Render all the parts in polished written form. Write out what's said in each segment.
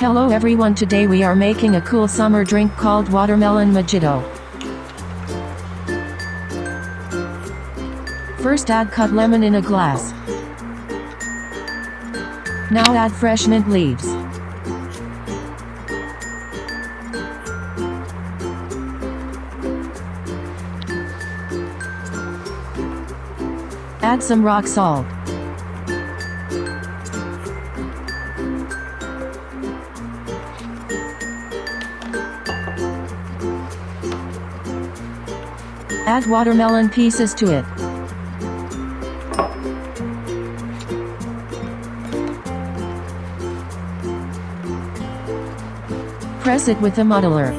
Hello everyone, today we are making a cool summer drink called watermelon mojito. First add cut lemon in a glass. Now add fresh mint leaves. Add some rock salt. Add watermelon pieces to it. Press it with a muddler.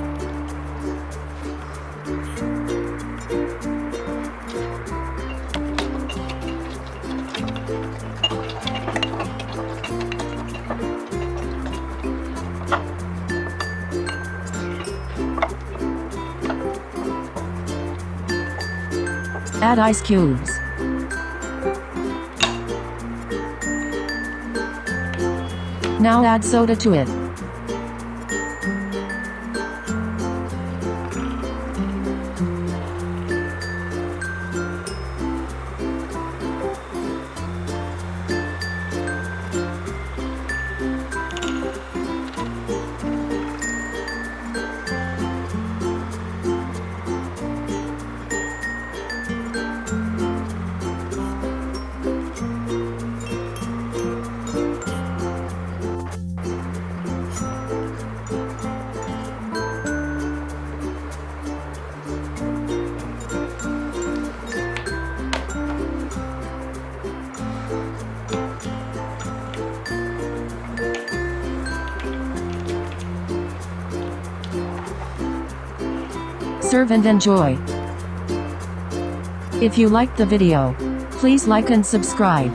Add ice cubes. Now add soda to it. Serve and enjoy. If you liked the video, please like and subscribe.